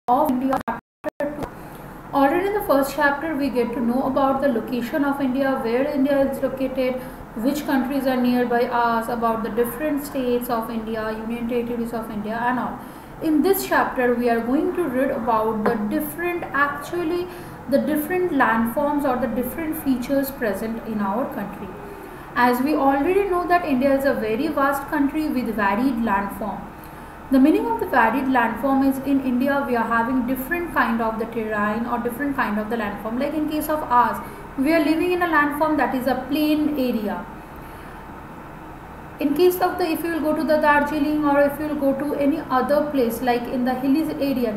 of India, chapter 2. Already in the first chapter we get to know about the location of India, where India is located, which countries are nearby us, about the different states of India, union territories of India and all. In this chapter we are going to read about the different landforms or the different features present in our country. As we already know that India is a very vast country with varied landform. The meaning of the varied landform is in India we are having different kind of the terrain or different kind of the landform. Like in case of ours, we are living in a landform that is a plain area. In case of if you will go to the Darjeeling or if you will go to any other place like in the hilly area,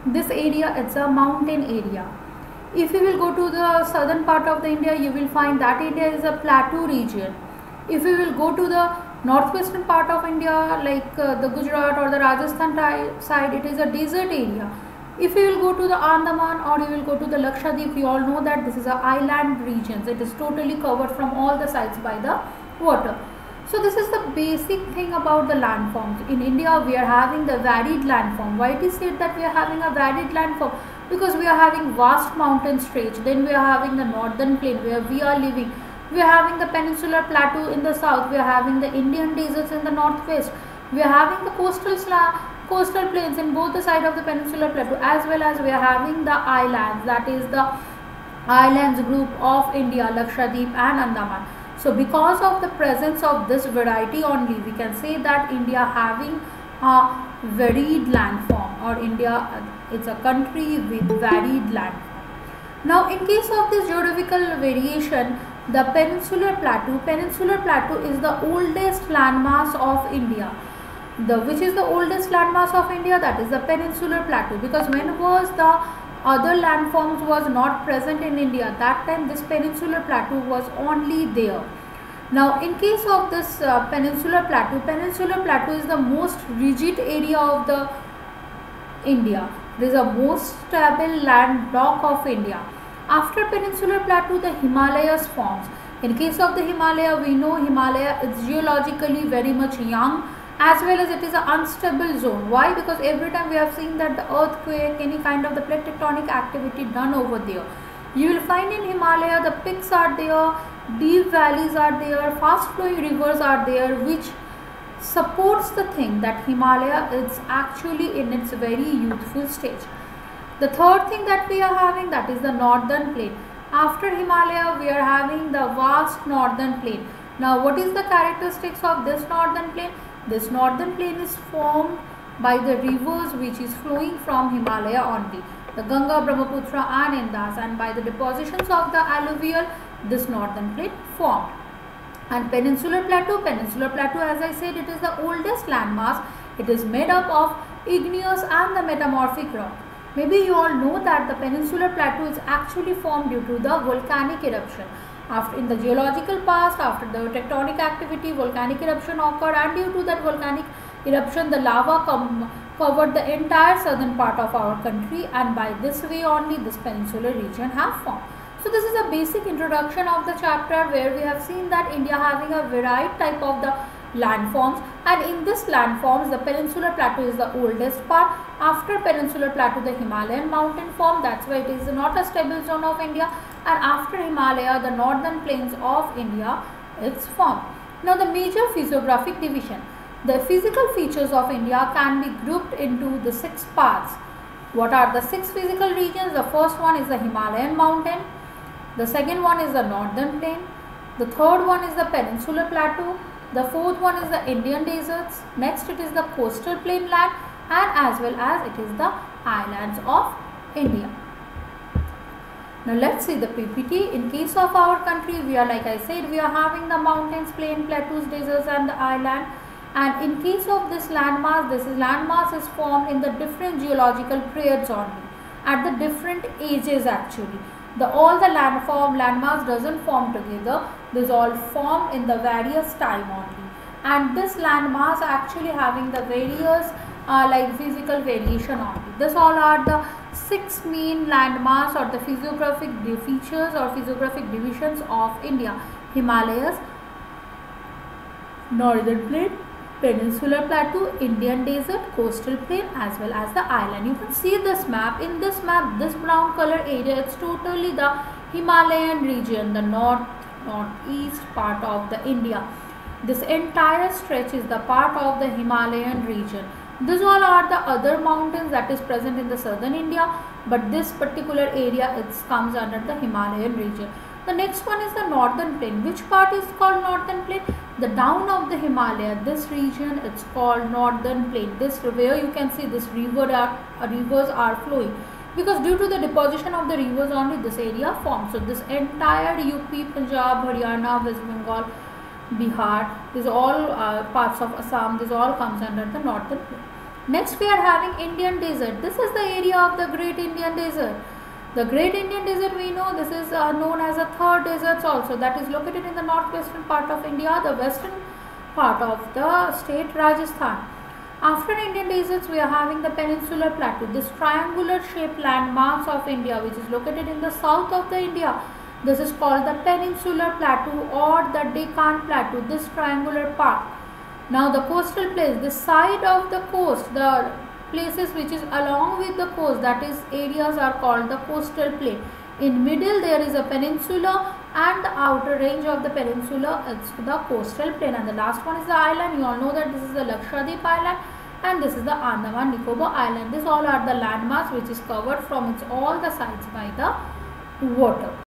this area it's a mountain area. If you will go to the southern part of the India, you will find that India is a plateau region. If you will go to the northwestern part of India like the Gujarat or the Rajasthan side, it is a desert area. If you will go to the Andaman or you will go to the Lakshadweep, you all know that this is a island regions. It is totally covered from all the sides by the water. So this is the basic thing about the landforms. In India we are having the varied landform. Why it is said that we are having a varied landform? Because we are having vast mountain stretch, then we are having the northern plain where we are living. We are having the peninsular plateau in the south, we are having the Indian deserts in the northwest, we are having the coastal plains in both the side of the peninsular plateau, as well as we are having the islands, that is the islands group of India, Lakshadweep and Andaman. So because of the presence of this variety only, we can say that India having a varied landform, or India it's a country with varied landform. Now in case of this geographical variation, the peninsular plateau is the oldest landmass of India. Which is the oldest landmass of India? That is the peninsular plateau, because when was the other landforms was not present in India, that time this peninsular plateau was only there. Now in case of this peninsular plateau is the most rigid area of the India. It is the most stable land block of India. After peninsular plateau, the Himalayas forms. In case of the Himalaya, we know Himalaya is geologically very much young, as well as it is an unstable zone. Why? Because every time we have seen that the earthquake, any kind of the plate tectonic activity done over there. You will find in Himalaya the peaks are there, deep valleys are there, fast flowing rivers are there, which supports the thing that Himalaya is actually in its very youthful stage. The third thing that we are having, that is the northern plain. After Himalaya we are having the vast northern plain. Now what is the characteristics of this northern plain? This northern plain is formed by the rivers which is flowing from Himalaya only, the Ganga, Brahmaputra and Indus, and by the depositions of the alluvial, this northern plain formed. And peninsular plateau as I said, it is the oldest landmass. It is made up of igneous and the metamorphic rock. Maybe you all know that the peninsular plateau is actually formed due to the volcanic eruption. After in the geological past, after the tectonic activity, volcanic eruption occurred, and due to that volcanic eruption the lava covered the entire southern part of our country, and by this way only this peninsular region have formed. So this is a basic introduction of the chapter where we have seen that India having a varied type of the landforms, and in this landforms the peninsular plateau is the oldest part. After peninsular plateau the Himalayan mountain form, that's why it is not a stable zone of India, and after Himalaya the northern plains of India is formed. Now the major physiographic division. The physical features of India can be grouped into the 6 parts. What are the 6 physical regions? The first one is the Himalayan mountain, the second one is the northern plain, the third one is the peninsular plateau, the fourth one is the Indian deserts, next it is the coastal plain land, and as well as it is the islands of India. Now let's see the PPT. In case of our country, we are, like I said, we are having the mountains, plain, plateaus, deserts and the island. And in case of this landmass is formed in the different geological periods only, at the different ages actually. All the landmass doesn't form together, this all formed in the various time only. And this landmass actually having the various like physical variation only. This all are the 6 main landmass or the physiographic features or physiographic divisions of India: Himalayas, northern plain, peninsular plateau, Indian desert, coastal plain as well as the island. You can see this map. In this map, this brown color area, it's totally the Himalayan region, the northeast part of the India. This entire stretch is the part of the Himalayan region. These all are the other mountains that is present in the southern India, but this particular area it comes under the Himalayan region. The next one is the northern plain. Which part is called northern plain? The down of the Himalaya, this region it's called northern plain. This where you can see this rivers are flowing, because due to the deposition of the rivers only this area forms. So this entire UP, Punjab, Haryana, West Bengal, Bihar, these all parts of Assam, this all comes under the northern plain. Next we are having Indian desert. This is the area of the Great Indian Desert. The Great Indian Desert, we know this is known as a third desert also, that is located in the northwestern part of India, the western part of the state Rajasthan. After Indian deserts, we are having the peninsular plateau, this triangular shaped landmass of India which is located in the south of the India. This is called the peninsular plateau or the Deccan plateau, this triangular part. Now the coastal plains, the side of the coast, the places which is along with the coast, that is areas are called the coastal plain. In middle there is a peninsula and the outer range of the peninsula is the coastal plain, and the last one is the island. You all know that this is the Lakshadweep island and this is the Andaman Nicobar island. These all are the landmass which is covered from its all the sides by the water.